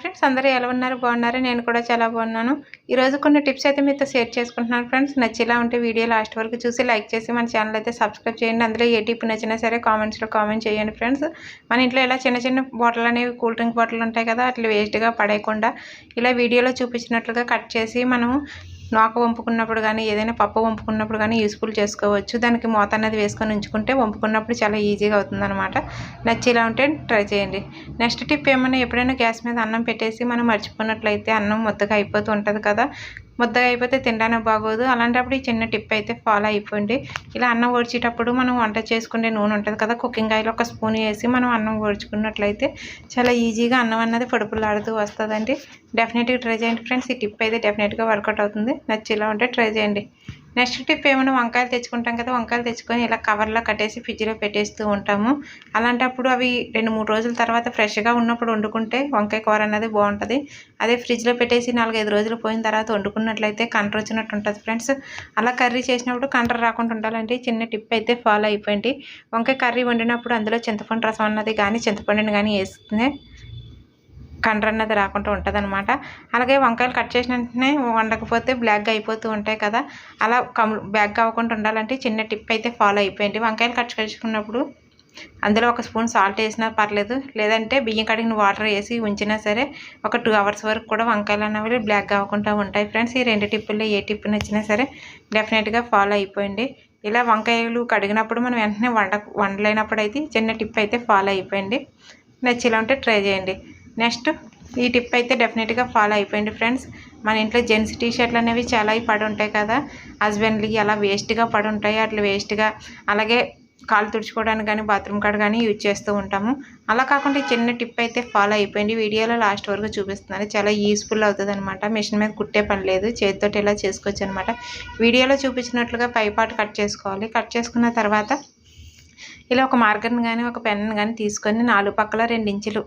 Friends, అందరూ ఎలా ఉన్నారు? బాగున్నారు? నేను కూడా చాలా బాగున్నాను. ఈరోజు కొన్ని టిప్స్ అయితే మీతో షేర్ చేసుకుంటున్నాను ఫ్రెండ్స్. నచ్చేలా ఉంటే వీడియో లాస్ట్ వరకు చూసి లైక్ చేసి మన ఛానల్ అయితే సబ్స్క్రైబ్ చేయండి. అందులో ఏ టిప్ నచ్చినా సరే కామెంట్స్లో కామెంట్ చేయండి ఫ్రెండ్స్. మన ఇంట్లో ఇలా చిన్న చిన్న బాటిల్ అనేవి కూల్ డ్రింక్ బాటిల్ ఉంటాయి కదా, అట్లా వేస్ట్గా పడేయకుండా ఇలా వీడియోలో చూపించినట్లుగా కట్ చేసి మనం నూక వంపుకున్నప్పుడు కానీ ఏదైనా పప్పు వంపుకున్నప్పుడు కానీ యూస్ఫుల్ చేసుకోవచ్చు. దానికి మూత అనేది వేసుకొని ఉంచుకుంటే వంపుకున్నప్పుడు చాలా ఈజీగా అవుతుందన్నమాట. నచ్చేలా ఉంటే ట్రై చేయండి. నెక్స్ట్ టిప్ ఏమైనా ఎప్పుడైనా గ్యాస్ మీద అన్నం పెట్టేసి మనం మర్చిపోయినట్లయితే అన్నం ముద్దగా అయిపోతూ ఉంటుంది కదా, ముద్దగా అయిపోతే తినడానికి బాగోదు. అలాంటప్పుడు ఈ చిన్న టిప్ అయితే ఫాలో అయిపోండి. ఇలా అన్నం ఓడ్చేటప్పుడు మనం వంట చేసుకునే నూనె ఉంటుంది కదా, కుకింగ్ ఆయిల్ ఒక స్పూన్ వేసి మనం అన్నం ఓడ్చుకున్నట్లయితే చాలా ఈజీగా అన్నం అన్నది పొడుపులాడుతూ వస్తుందండి. డెఫినెట్గా ట్రై చేయండి ఫ్రెండ్స్. ఈ టిప్ అయితే డెఫినెట్గా వర్కౌట్ అవుతుంది. నచ్చేలా ఉంటే ట్రై చేయండి. నెక్స్ట్ టిప్ ఏమైనా వంకాయలు తెచ్చుకుంటాం కదా, వంకాయలు తెచ్చుకొని ఇలా కవర్లో కట్టేసి ఫ్రిడ్జ్లో పెట్టేస్తూ ఉంటాము. అలాంటప్పుడు అవి 2-3 రోజుల తర్వాత ఫ్రెష్గా ఉన్నప్పుడు వండుకుంటే వంకాయ కూర అన్నది బాగుంటుంది. అదే ఫ్రిడ్జ్లో పెట్టేసి 4-5 రోజులు పోయిన తర్వాత వండుకున్నట్లయితే కంట్ర వచ్చినట్టు ఉంటుంది ఫ్రెండ్స్. అలా కర్రీ చేసినప్పుడు కంట్ర రాకుండా ఉండాలంటే చిన్న టిప్ అయితే ఫాలో అయిపోయింది. వంకాయ కర్రీ వండినప్పుడు అందులో చింతపండు రసం అన్నది కానీ చింతపండుని కానీ వేస్తే కండ్ర అన్నది రాకుండా ఉంటుంది అనమాట. అలాగే వంకాయలు కట్ చేసిన వెంటనే వండకపోతే బ్లాక్గా అయిపోతూ ఉంటాయి కదా, అలా బ్లాక్గా అవ్వకుండా ఉండాలంటే చిన్న టిప్ అయితే ఫాలో అయిపోయింది. వంకాయలు కట్ చేసుకున్నప్పుడు అందులో ఒక స్పూన్ సాల్ట్ వేసినా పర్లేదు, లేదంటే బియ్యం కడిగిన వాటర్ వేసి ఉంచినా సరే ఒక 2 అవర్స్ వరకు కూడా వంకాయలు అనేవి బ్లాక్గా అవ్వకుండా ఉంటాయి ఫ్రెండ్స్. ఈ 2 టిప్పుల్లో ఏ టిప్ నచ్చినా సరే డెఫినెట్గా ఫాలో అయిపోయింది. ఇలా వంకాయలు కడిగినప్పుడు మనం వెంటనే వండలేనప్పుడు అయితే చిన్న టిప్ అయితే ఫాలో అయిపోయింది. నచ్చేలా ఉంటే ట్రై చేయండి. నెక్స్ట్ ఈ టిప్ అయితే డెఫినెట్గా ఫాలో అయిపోయింది ఫ్రెండ్స్. మన ఇంట్లో జెంట్స్ టీషర్ట్లు అనేవి చాలా పడి ఉంటాయి కదా, హస్బెండ్లకి అలా వేస్ట్గా పడి ఉంటాయి. అట్లా వేస్ట్గా అలాగే కాళ్ళు తుడుచుకోవడానికి కానీ బాత్రూమ్ కాడ కానీ యూజ్ చేస్తూ ఉంటాము. అలా కాకుండా చిన్న టిప్ అయితే ఫాలో అయిపోయింది. వీడియోలో లాస్ట్ వరకు చూపిస్తున్నాను. చాలా యూస్ఫుల్ అవుతుంది అనమాట. మిషన్ మీద కుట్టే పని లేదు, చేతితో ఇలా చేసుకోవచ్చు అనమాట. వీడియోలో చూపించినట్లుగా పైపాటు కట్ చేసుకోవాలి. కట్ చేసుకున్న తర్వాత ఇలా ఒక మార్కర్ని కానీ ఒక పెన్ కానీ తీసుకొని 4 పక్కల 2 ఇంచులు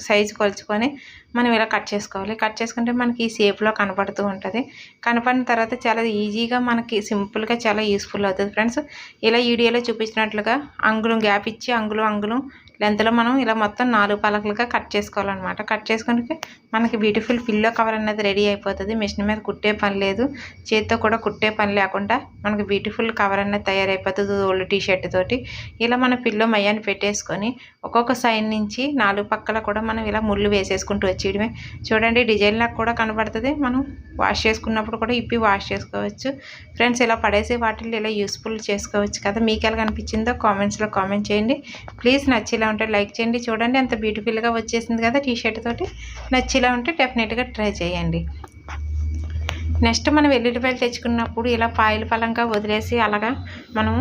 సైజు కొలుచుకొని మనం ఇలా కట్ చేసుకోవాలి. కట్ చేసుకుంటే మనకి ఈ షేప్లో కనపడుతూ ఉంటుంది. కనపడిన తర్వాత చాలా ఈజీగా మనకి సింపుల్గా చాలా యూస్ఫుల్ అవుతుంది ఫ్రెండ్స్. ఇలా వీడియోలో చూపించినట్లుగా అంగుళం గ్యాప్ ఇచ్చి అంగుళం లెంత్లో మనం ఇలా మొత్తం 4 పలకలుగా కట్ చేసుకోవాలన్నమాట. కట్ చేసుకుంటే మనకి బ్యూటిఫుల్ పిల్లో కవర్ అనేది రెడీ అయిపోతుంది. మిషన్ మీద కుట్టే పని లేదు, చేతితో కూడా కుట్టే పని లేకుండా మనకి బ్యూటిఫుల్ కవర్ అనేది తయారైపోతుంది ఓల్డ్ టీషర్ట్ తోటి. ఇలా మన పిల్లో మయ్యాన్ని పెట్టేసుకొని ఒక్కొక్క సైడ్ నుంచి 4 పక్కల కూడా మనం ఇలా ముళ్ళు వేసేసుకుంటూ వచ్చేయడమే. చూడండి, డిజైన్ లాగా కూడా కనబడుతుంది. మనం వాష్ చేసుకున్నప్పుడు కూడా ఇప్పి వాష్ చేసుకోవచ్చు ఫ్రెండ్స్. ఇలా పడేసే వాటిల్లో ఇలా యూస్ఫుల్ చేసుకోవచ్చు కదా. మీకు ఎలా కనిపించిందో కామెంట్స్లో కామెంట్ చేయండి ప్లీజ్. నచ్చేలా ఉంటే లైక్ చేయండి. చూడండి ఎంత బ్యూటిఫుల్గా వచ్చేసింది కదా టీషర్ట్ తోటి. నచ్చేలా ఉంటే డెఫినెట్గా ట్రై చేయండి. నెక్స్ట్ మనం వెల్లుల్లిపాయలు తెచ్చుకున్నప్పుడు ఇలా పాయలు పలంగా వదిలేసి అలాగా మనం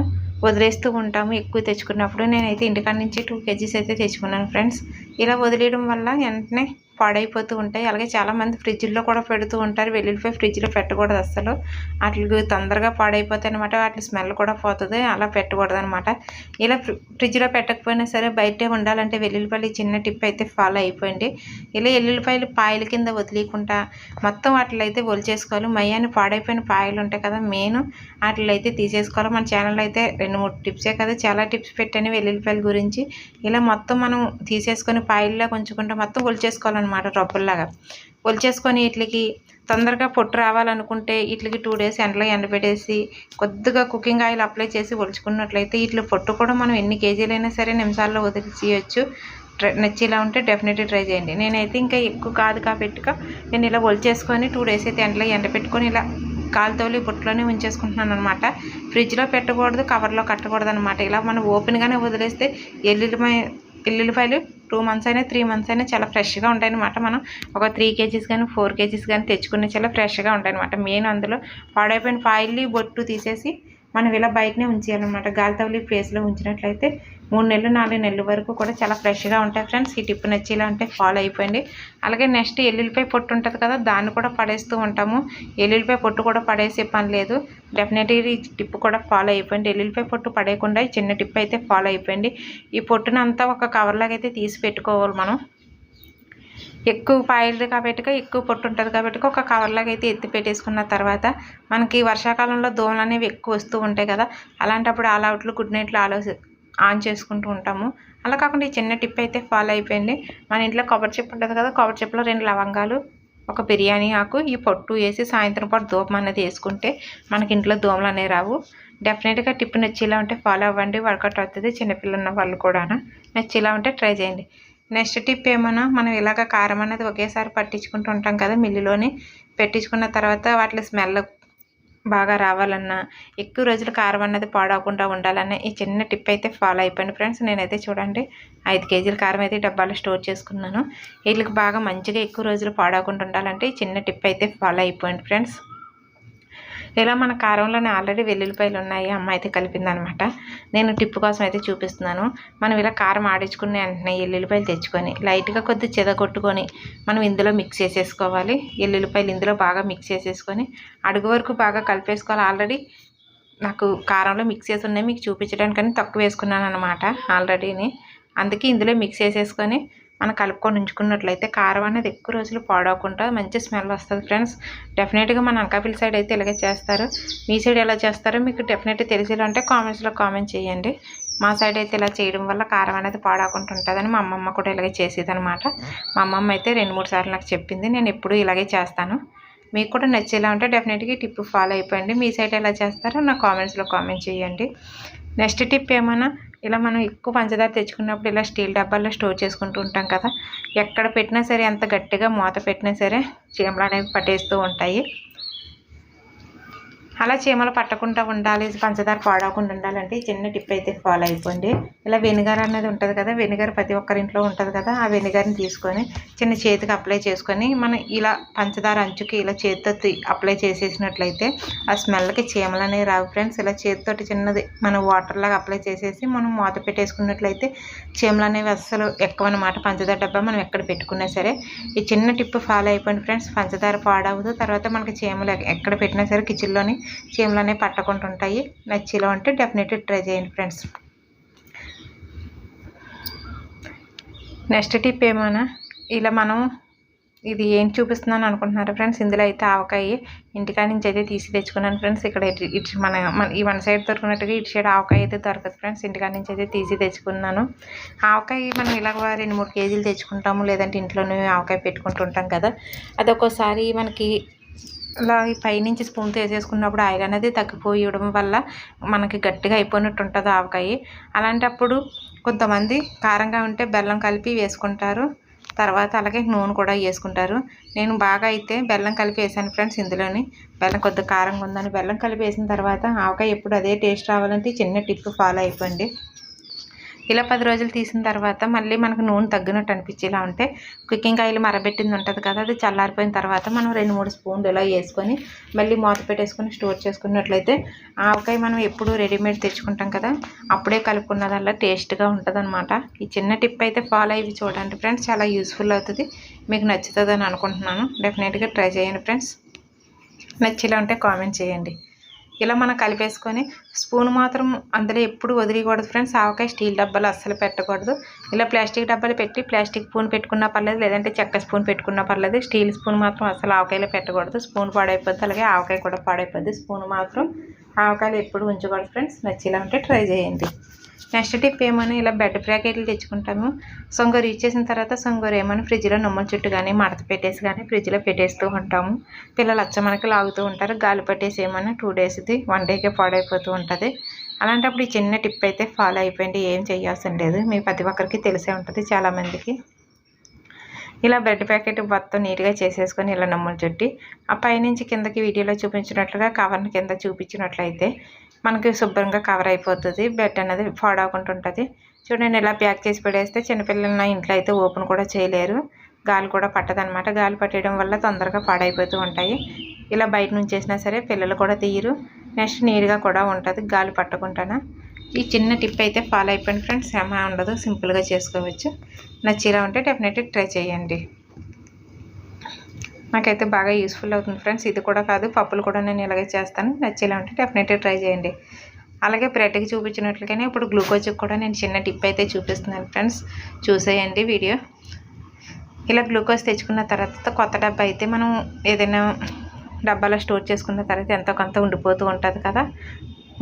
వదిలేస్తూ ఉంటాము. ఎక్కువ తెచ్చుకున్నప్పుడు నేనైతే ఇంటికాడ నుంచి 2 kgs అయితే తెచ్చుకున్నాను ఫ్రెండ్స్. ఇలా వదిలేయడం వల్ల వెంటనే పాడైపోతూ ఉంటాయి. అలాగే చాలామంది ఫ్రిడ్జ్లో కూడా పెడుతూ ఉంటారు. వెల్లుల్లిపాయ ఫ్రిడ్జ్లో పెట్టకూడదు అసలు, వాటికి తొందరగా పాడైపోతాయి అనమాట. వాటి స్మెల్ కూడా పోతుంది, అలా పెట్టకూడదు అనమాట. ఇలా ఫ్రిడ్జ్లో పెట్టకపోయినా సరే బయటే ఉండాలంటే వెల్లుల్లిపాయలు చిన్న టిప్ అయితే ఫాలో అయిపోయింది. ఇలా వెల్లుల్లిపాయలు పాయల కింద వదిలేకుండా మొత్తం వాటిలో అయితే ఒలిచేసుకోవాలి. మయ్యాన్ని పాడైపోయిన పాయలు ఉంటాయి కదా, మెయిన్ వాటిలో అయితే తీసేసుకోవాలి. మన ఛానల్లో అయితే 2-3 టిప్సే కదా, చాలా టిప్స్ పెట్టాను వెల్లుల్లిపాయల గురించి. ఇలా మొత్తం మనం తీసేసుకొని పాయల్లో కొంచుకుంటే మొత్తం ఒలిచేసుకోవాలన్నమాట. రబ్బుల్లాగా ఒలిచేసుకొని వీటికి తొందరగా పొట్టు రావాలనుకుంటే వీటికి 2 days ఎండలో ఎండబెట్టేసి కొద్దిగా కుకింగ్ ఆయిల్ అప్లై చేసి ఒలుచుకున్నట్లయితే వీటి పొట్టు కూడా మనం ఎన్ని కేజీలైనా సరే నిమిషాల్లో వదిలేయచ్చు. నచ్చేలా ఉంటే డెఫినెట్లీ ట్రై చేయండి. నేనైతే ఇంకా ఎక్కువ కాదు కాబట్టిగా నేను ఇలా ఒలిచేసుకొని 2 days అయితే ఎండలో ఎండబెట్టుకొని ఇలా కాలుతోలి బుట్టలోనే ఉంచేసుకుంటున్నాను అనమాట. ఫ్రిడ్జ్లో పెట్టకూడదు, కవర్లో కట్టకూడదు అనమాట. ఇలా మనం ఓపెన్గానే వదిలేస్తే ఎల్లుల్లిపాయలు 2 months అయినా 3 months అయినా చాలా ఫ్రెష్గా ఉంటాయి అనమాట. మనం ఒక 3 kgs కానీ 4 kgs కానీ తెచ్చుకునే చాలా ఫ్రెష్గా ఉంటాయి అనమాట. మెయిన్ అందులో పాడైపోయిన పాయిల్ని బొట్టు తీసేసి మనం ఇలా బయటనే ఉంచేయాలన్నమాట. గాలితవలి ప్లేస్లో ఉంచినట్లయితే 3 నెలలు 4 నెలల వరకు కూడా చాలా ఫ్రెష్గా ఉంటాయి ఫ్రెండ్స్. ఈ టిప్ నచ్చేలా ఉంటే ఫాలో అయిపోయింది. అలాగే నెక్స్ట్ ఎల్లుల్లిపాయ పొట్టు ఉంటుంది కదా, దాన్ని కూడా పడేస్తూ ఉంటాము. ఎల్లుల్లిపాయ పొట్టు కూడా పడేసే పని లేదు. డెఫినెట్లీ ఈ టిప్ కూడా ఫాలో అయిపోయింది. ఎల్లుల్లిపాయ పొట్టు పడేయకుండా ఈ చిన్న టిప్ అయితే ఫాలో అయిపోయింది. ఈ పొట్టునంతా ఒక కవర్లాగా అయితే తీసి పెట్టుకోవాలి మనం. ఎక్కువ పాయలు కాబట్టి ఎక్కువ పొట్టు ఉంటుంది కాబట్టి ఒక కవర్లాగా అయితే ఎత్తి పెట్టేసుకున్న తర్వాత మనకి వర్షాకాలంలో దోమలు అనేవి ఎక్కువ వస్తూ ఉంటాయి కదా, అలాంటప్పుడు ఆల్ అవుట్లు గుడ్ నైట్లు ఆన్ చేసుకుంటూ ఉంటాము. అలా కాకుండా ఈ చిన్న టిప్ అయితే ఫాలో అయిపోయింది. మన ఇంట్లో కొబ్బరి చెప్పు ఉంటుంది కదా, కొబ్బరి చెప్పులో 2 లవంగాలు, ఒక బిర్యానీ ఆకు, ఈ పొట్టు వేసి సాయంత్రం పాటు ధూపం అనేది వేసుకుంటే మనకి ఇంట్లో దోమలు అనేవి రావు. డెఫినెట్గా టిప్ నచ్చేలా ఉంటే ఫాలో అవ్వండి, వర్కౌట్ అవుతుంది. చిన్నపిల్లలు ఉన్న వాళ్ళు కూడా నచ్చేలా ఉంటే ట్రై చేయండి. నెక్స్ట్ టిప్ ఏమన్నా, మనం ఇలాగ కారం అనేది ఒకేసారి పట్టించుకుంటూ ఉంటాం కదా, మిల్లులోని పెట్టించుకున్న తర్వాత వాటి స్మెల్ బాగా రావాలన్నా, ఎక్కువ రోజులు కారం అన్నది పాడవకుండా ఉండాలన్నా ఈ చిన్న టిప్ అయితే ఫాలో అయిపోయింది ఫ్రెండ్స్. నేనైతే చూడండి 5 కేజీల కారం అయితే డబ్బాలో స్టోర్ చేసుకున్నాను. వీళ్ళకి బాగా మంచిగా ఎక్కువ రోజులు పాడవకుండా ఉండాలంటే ఈ చిన్న టిప్ అయితే ఫాలో అయిపోయింది ఫ్రెండ్స్. ఇలా మన కారంలోనే ఆల్రెడీ వెల్లుల్లిపాయలు ఉన్నాయి, అమ్మ అయితే కలిపిందనమాట. నేను టిప్ కోసం అయితే చూపిస్తున్నాను. మనం ఇలా కారం ఆడించుకున్న వెంటనే ఎల్లుల్లిపాయలు తెచ్చుకొని లైట్గా కొద్దిగా చెదగొట్టుకొని మనం ఇందులో మిక్స్ చేసేసుకోవాలి. ఎల్లుల్లిపాయలు ఇందులో బాగా మిక్స్ చేసేసుకొని అడుగు వరకు బాగా కలిపేసుకోవాలి. ఆల్రెడీ నాకు కారంలో మిక్స్ చేసి ఉన్నాయి, మీకు చూపించడానికని తక్కువ వేసుకున్నాను అనమాట ఆల్రెడీని. అందుకే ఇందులో మిక్స్ చేసేసుకొని మనం కలుపుకొని ఉంచుకున్నట్లయితే కారం అనేది ఎక్కువ రోజులు పాడవకుండా మంచి స్మెల్ వస్తుంది ఫ్రెండ్స్. డెఫినెట్గా మన అనకాపల్లి సైడ్ అయితే ఇలాగే చేస్తారు. మీ సైడ్ ఎలా చేస్తారో మీకు డెఫినెట్గా తెలిసేలా ఉంటే కామెంట్స్లో కామెంట్ చేయండి. మా సైడ్ అయితే ఇలా చేయడం వల్ల కారం అనేది పాడవకుండా ఉంటుందని మా అమ్మమ్మ కూడా ఇలాగే చేసేది అనమాట. మా అమ్మమ్మ అయితే 2-3 సార్లు నాకు చెప్పింది. నేను ఎప్పుడూ ఇలాగే చేస్తాను. మీకు కూడా నచ్చేలా ఉంటే డెఫినెట్గా ఈ టిప్ ఫాలో అయిపోయింది. మీ సైడ్ ఎలా చేస్తారో నా కామెంట్స్లో కామెంట్ చేయండి. నెక్స్ట్ టిప్ ఏమైనా, ఇలా మనం ఎక్కువ పంచదార తెచ్చుకున్నప్పుడు ఇలా స్టీల్ డబ్బాల్లో స్టోర్ చేసుకుంటూ ఉంటాం కదా, ఎక్కడ పెట్టినా సరే ఎంత గట్టిగా మూత పెట్టినా సరే చీమలు అనేవి పట్టేస్తూ ఉంటాయి. అలా చీమలు పట్టకుండా ఉండాలి, పంచదార పాడవకుండా ఉండాలంటే ఈ చిన్న టిప్ అయితే ఫాలో అయిపోండి. ఇలా వెనిగర్ అనేది ఉంటుంది కదా, వెనిగర్ ప్రతి ఒక్కరింట్లో ఉంటుంది కదా, ఆ వెనిగర్ని తీసుకొని చిన్న చేతికి అప్లై చేసుకొని మనం ఇలా పంచదార అంచుకి ఇలా చేతితో అప్లై చేసేసినట్లయితే ఆ స్మెల్కి చీమలు అనేవి రావు ఫ్రెండ్స్. ఇలా చేతితోటి చిన్నది మనం వాటర్ లాగా అప్లై చేసేసి మనం మూత పెట్టేసుకున్నట్లయితే చీమలు అనేవి అస్సలు ఎక్కువ అనమాట. పంచదార డబ్బా మనం ఎక్కడ పెట్టుకున్నా సరే ఈ చిన్న టిప్ ఫాలో అయిపోండి ఫ్రెండ్స్. పంచదార పాడవదు, తర్వాత మనకి చీమలు ఎక్కడ పెట్టినా సరే కిచెన్లోని చీమలు అనేవి పట్టకుండా ఉంటాయి. నచ్చేలా ఉంటే డెఫినెట్గా ట్రై చేయండి ఫ్రెండ్స్. నెక్స్ట్ టిప్ ఏమైనా, ఇలా మనం ఇది ఏం చూపిస్తున్నాను అనుకుంటున్నారు ఫ్రెండ్స్, ఇందులో అయితే ఆవకాయ ఇంటికాడ నుంచి అయితే తీసి తెచ్చుకున్నాను ఫ్రెండ్స్. ఇక్కడ ఇటు మన ఈ వన్ సైడ్ దొరికినట్టుగా ఇటు సైడ్ ఆవకాయ అయితే దొరకదు ఫ్రెండ్స్. ఇంటికాడ నుంచి అయితే తీసి తెచ్చుకున్నాను. ఆవకాయ మనం ఇలా 2-3 కేజీలు తెచ్చుకుంటాము, లేదంటే ఇంట్లోనే ఆవకాయ పెట్టుకుంటుంటాం కదా, అది ఒక్కోసారి మనకి అలా పైనుంచి స్పూన్తో వేసేసుకున్నప్పుడు ఆయిల్ అనేది తగ్గిపోయడం వల్ల మనకి గట్టిగా అయిపోయినట్టు ఉంటుంది ఆవకాయ. అలాంటప్పుడు కొంతమంది కారంగా ఉంటే బెల్లం కలిపి వేసుకుంటారు, తర్వాత అలాగే నూనె కూడా వేసుకుంటారు. నేను బాగా అయితే బెల్లం కలిపి వేసాను ఫ్రెండ్స్. ఇందులోని బెల్లం కొద్దిగా కారంగా ఉందని బెల్లం కలిపి వేసిన తర్వాత ఆవకాయ ఎప్పుడు అదే టేస్ట్ రావాలంటే చిన్న టిప్ ఫాలో అయిపోండి. ఇలా 10 రోజులు తీసిన తర్వాత మళ్ళీ మనకు నూనె తగ్గినట్టు అనిపించేలా ఉంటే కుకింగ్ ఆయిల్ మరబెట్టింది ఉంటుంది కదా, అది చల్లారిపోయిన తర్వాత మనం 2-3 స్పూన్లు ఇలా వేసుకొని మళ్ళీ మూత పెట్టేసుకొని స్టోర్ చేసుకున్నట్లయితే ఆవకాయ మనం ఎప్పుడు రెడీమేడ్ తెచ్చుకుంటాం కదా, అప్పుడే కలుపుకున్నదల్లా టేస్ట్గా ఉంటుంది అనమాట. ఈ చిన్న టిప్ అయితే ఫాలో అయ్యి చూడండి ఫ్రెండ్స్, చాలా యూస్ఫుల్ అవుతుంది. మీకు నచ్చుతుందని అనుకుంటున్నాను. డెఫినెట్గా ట్రై చేయండి ఫ్రెండ్స్. నచ్చేలా ఉంటే కామెంట్ చేయండి. ఇలా మనం కలిపేసుకొని స్పూన్ మాత్రం అందులో ఎప్పుడు వదిలేయకూడదు ఫ్రెండ్స్. ఆవకాయ స్టీల్ డబ్బాలు అస్సలు పెట్టకూడదు. ఇలా ప్లాస్టిక్ డబ్బాలు పెట్టి ప్లాస్టిక్ స్పూన్ పెట్టుకున్నా పర్లేదు, లేదంటే చెక్క స్పూన్ పెట్టుకున్నా పర్లేదు. స్టీల్ స్పూన్ మాత్రం అసలు ఆవకాయలో పెట్టకూడదు. స్పూన్ పాడైపోద్ది, అలాగే ఆవకాయ కూడా పాడైపోద్ది. స్పూన్ మాత్రం ఆవకాయలు ఎప్పుడు ఉంచకూడదు ఫ్రెండ్స్. నచ్చేలా ఉంటే ట్రై చేయండి. నెక్స్ట్ టిప్ ఏమైనా, ఇలా బెడ్ ప్యాకెట్లు తెచ్చుకుంటాము. సొంగూరు యూజ్ చేసిన తర్వాత సొంగూరు ఏమైనా ఫ్రిడ్జ్లో నొమ్మల చుట్టూ కానీ మడత పెట్టేసి కానీ ఫ్రిడ్జ్లో పెట్టేస్తూ ఉంటాము. పిల్లలు మనకి లాగుతూ ఉంటారు. గాలి పట్టేసి ఏమైనా 2 డేస్ది 1 డేకే పాడైపోతూ ఉంటుంది. అలాంటప్పుడు ఈ చిన్న టిప్ అయితే ఫాలో అయిపోయింది. ఏం చేయాల్సిన లేదు, మీ ప్రతి ఒక్కరికి తెలిసే ఉంటుంది చాలామందికి. ఇలా బెడ్ ప్యాకెట్ మొత్తం నీట్గా చేసేసుకొని ఇలా నొమ్మల చుట్టి ఆ పైనుంచి కిందకి వీడియోలో చూపించినట్లుగా కవర్ని కింద చూపించినట్లయితే మనకి శుభ్రంగా కవర్ అయిపోతుంది. బెడ్ అనేది పాడవకుండా ఉంటుంది. చూడండి, ఇలా ప్యాక్ చేసి పడేస్తే చిన్నపిల్లల ఇంట్లో అయితే ఓపెన్ కూడా చేయలేరు, గాలి కూడా పట్టదనమాట. గాలి పట్టేయడం వల్ల తొందరగా పాడైపోతూ ఉంటాయి. ఇలా బయట నుంచి చేసినా సరే పిల్లలు కూడా తీయరు. నెక్స్ట్ నీట్గా కూడా ఉంటుంది గాలి పట్టకుండా. ఈ చిన్న టిప్ అయితే ఫాలో అయిపోయింది ఫ్రెండ్స్. శ్రమ ఉండదు, సింపుల్గా చేసుకోవచ్చు. నచ్చేలా ఉంటే డెఫినెట్గా ట్రై చేయండి. నాకైతే బాగా యూస్ఫుల్ అవుతుంది ఫ్రెండ్స్. ఇది కూడా కాదు, పప్పులు కూడా నేను ఇలాగే చేస్తాను. నచ్చేలా ఉంటే డెఫినెట్గా ట్రై చేయండి. అలాగే బ్రెడ్కి చూపించినట్లుగానే ఇప్పుడు గ్లూకోజ్కి కూడా నేను చిన్న టిప్ అయితే చూపిస్తున్నాను ఫ్రెండ్స్. చూసేయండి వీడియో. ఇలా గ్లూకోజ్ తెచ్చుకున్న తర్వాత కొత్త డబ్బా అయితే మనం ఏదైనా డబ్బాలో స్టోర్ చేసుకున్న తర్వాత ఎంతో కొంత ఉండిపోతూ ఉంటుంది కదా,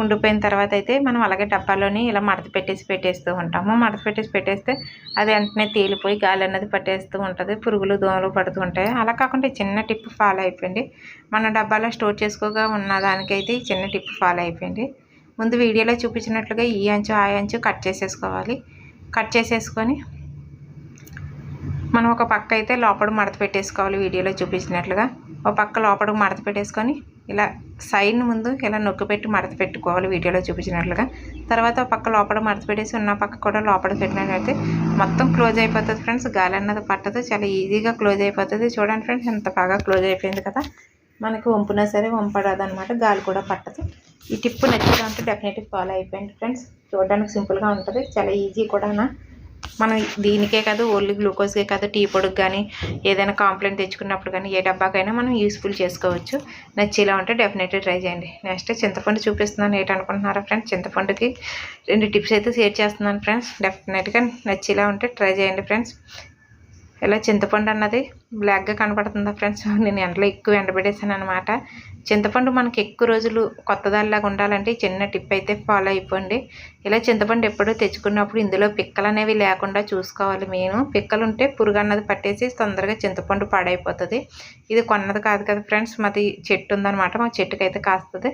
ఉండిపోయిన తర్వాత అయితే మనం అలాగే డబ్బాలోని ఇలా మడత పెట్టేస్తూ ఉంటాము. మడత పెట్టేస్తే అది వెంటనే తేలిపోయి గాలి అన్నది పట్టేస్తూ ఉంటుంది, పురుగులు దోమలు పడుతూ ఉంటాయి. అలా కాకుండా చిన్న టిప్ ఫాలో అయిపోయింది. మన డబ్బాలో స్టోర్ చేసుకోగా ఉన్న దానికైతే ఈ చిన్న టిప్ ఫాలో అయిపోయింది. ముందు వీడియోలో చూపించినట్లుగా ఈ అంచు ఆ అంచు కట్ చేసేసుకోవాలి. కట్ చేసేసుకొని మనం ఒక పక్క అయితే లోపల మడత పెట్టేసుకోవాలి. వీడియోలో చూపించినట్లుగా ఒక పక్క లోపల మడత పెట్టేసుకొని ఇలా సైడ్ ముందు ఇలా నొక్కి పెట్టి మడత పెట్టుకోవాలి వీడియోలో చూపించినట్లుగా. తర్వాత ఒక పక్క లోపల మడత పెట్టేసి ఉన్న పక్క కూడా లోపల పెట్టినట్లయితే మొత్తం క్లోజ్ అయిపోతుంది ఫ్రెండ్స్. గాలి అన్నది పట్టదు, చాలా ఈజీగా క్లోజ్ అయిపోతుంది. చూడండి ఫ్రెండ్స్, ఎంత బాగా క్లోజ్ అయిపోయింది కదా. మనకి వంపునా సరే వంపడదు అనమాట, గాలి కూడా పట్టదు. ఈ టిప్ నచ్చితే ఉంటే డెఫినెట్గా ఫాలో అయిపోయింది ఫ్రెండ్స్. చూడడానికి సింపుల్గా ఉంటుంది, చాలా ఈజీ కూడా. మనం దీనికే కాదు, ఓన్లీ గ్లూకోజ్కే కాదు, టీ పొడికి కానీ ఏదైనా కాంప్లైంట్ తెచ్చుకున్నప్పుడు కానీ ఏ డబ్బాకైనా మనం యూస్ఫుల్ చేసుకోవచ్చు. నచ్చేలా ఉంటే డెఫినెట్లీ ట్రై చేయండి. నెక్స్ట్ చింతపండు చూపిస్తున్నాను. ఏంటనుకుంటున్నారా ఫ్రెండ్స్, చింతపండుకి 2 టిప్స్ అయితే షేర్ చేస్తున్నాను ఫ్రెండ్స్. డెఫినెట్గా నచ్చేలా ఉంటే ట్రై చేయండి ఫ్రెండ్స్. ఇలా చింతపండు అన్నది బ్లాక్గా కనపడుతుందా ఫ్రెండ్స్, నేను ఎండలో ఎక్కువ ఎండబెట్టేసాను అనమాట. చింతపండు మనకి ఎక్కువ రోజులు కొత్తదానిలాగా ఉండాలంటే చిన్న టిప్ అయితే ఫాలో అయిపోండి. ఇలా చింతపండు ఎప్పుడూ తెచ్చుకున్నప్పుడు ఇందులో పిక్కలు అనేవి లేకుండా చూసుకోవాలి. మెయిన్ పిక్కలు ఉంటే పురుగు అన్నది పట్టేసి తొందరగా చింతపండు పాడైపోతుంది. ఇది కొన్నది కాదు కదా ఫ్రెండ్స్, మాది చెట్టు ఉందన్నమాట, మా చెట్టుకి అయితే కాస్తుంది.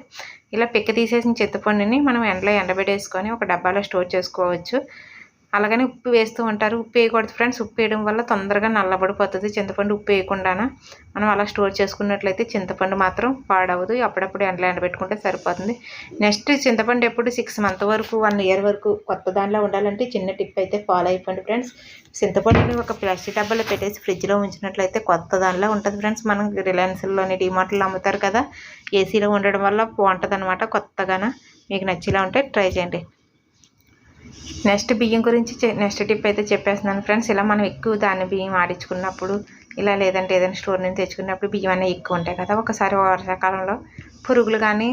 ఇలా పిక్క తీసేసిన చింతపండుని మనం ఎండలో ఎండబెట్టేసుకొని ఒక డబ్బాలో స్టోర్ చేసుకోవచ్చు. అలాగని ఉప్పు వేస్తూ ఉంటారు, ఉప్పు వేయకూడదు ఫ్రెండ్స్. ఉప్పు వేయడం వల్ల తొందరగా నల్లబడిపోతుంది చింతపండు. ఉప్పు వేయకుండా మనం అలా స్టోర్ చేసుకున్నట్లయితే చింతపండు మాత్రం పాడవదు. అప్పుడప్పుడు ఎండలో ఎండబెట్టుకుంటే సరిపోతుంది. నెక్స్ట్ చింతపండు ఎప్పుడు 6 months వరకు 1 year వరకు కొత్త దానిలో ఉండాలంటే చిన్న టిప్ అయితే ఫాలో అయిపోండి ఫ్రెండ్స్. చింతపండుని ఒక ప్లాస్టిక్ డబ్బాలో పెట్టేసి ఫ్రిడ్జ్లో ఉంచినట్లయితే కొత్త దానిలో ఉంటుంది ఫ్రెండ్స్. మనం రిలయన్స్లోని డిమార్ట్లో అమ్ముతారు కదా, ఏసీలో ఉండడం వల్ల బాగుంటుంది అనమాట కొత్తగాన. మీకు నచ్చేలా ఉంటే ట్రై చేయండి. నెక్స్ట్ బియ్యం గురించి నెక్స్ట్ టిప్ అయితే చెప్పేస్తున్నాను ఫ్రెండ్స్. ఇలా మనం ఎక్కువ ధాన్య బియ్యం ఆడించుకున్నప్పుడు ఇలా లేదంటే ఏదైనా స్టోర్ నుంచి తెచ్చుకున్నప్పుడు బియ్యం అనేవి ఎక్కువ ఉంటాయి కదా. ఒకసారి వర్షాకాలంలో పురుగులు కానీ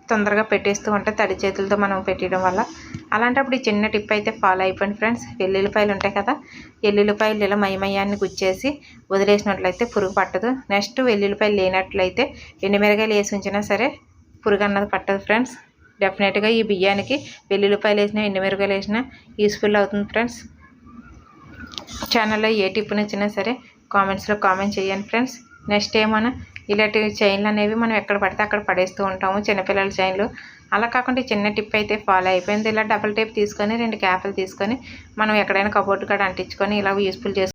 తొందరగా పెట్టేస్తూ ఉంటాయి తడి చేతులతో మనం పెట్టడం వల్ల. అలాంటప్పుడు ఈ చిన్న టిప్ అయితే ఫాలో అయిపోండి ఫ్రెండ్స్. వెల్లుల్లిపాయలు ఉంటాయి కదా, వెల్లుల్లిపాయలు ఇలా మయమయాన్ని గుచ్చేసి వదిలేసినట్లయితే పురుగు పట్టదు. నెక్స్ట్ వెల్లుల్లిపాయలు లేనట్లయితే ఎండుమిరగాయలు వేసి ఉంచినా సరే పురుగు అన్నది పట్టదు ఫ్రెండ్స్. డెఫినెట్గా ఈ బియ్యానికి వెల్లుల్లిపాయలు వేసినా ఎండుమిరగాయలు వేసినా యూస్ఫుల్ అవుతుంది ఫ్రెండ్స్. ఛానల్లో ఏ టిప్ నచ్చినా సరే కామెంట్స్లో కామెంట్ చేయండి ఫ్రెండ్స్. నెక్స్ట్ ఏమైనా ఇలాంటి చైన్లు అనేవి మనం ఎక్కడ పడితే అక్కడ పడేస్తూ ఉంటాము, చిన్నపిల్లల చైన్లు. అలా కాకుండా చిన్న టిప్ అయితే ఫాలో అయిపోయింది. ఇలా డబుల్ టేప్ తీసుకొని 2 క్యాప్లు తీసుకొని మనం ఎక్కడైనా కబోర్డ్ కాడ అంటించుకొని ఇలా యూస్ఫుల్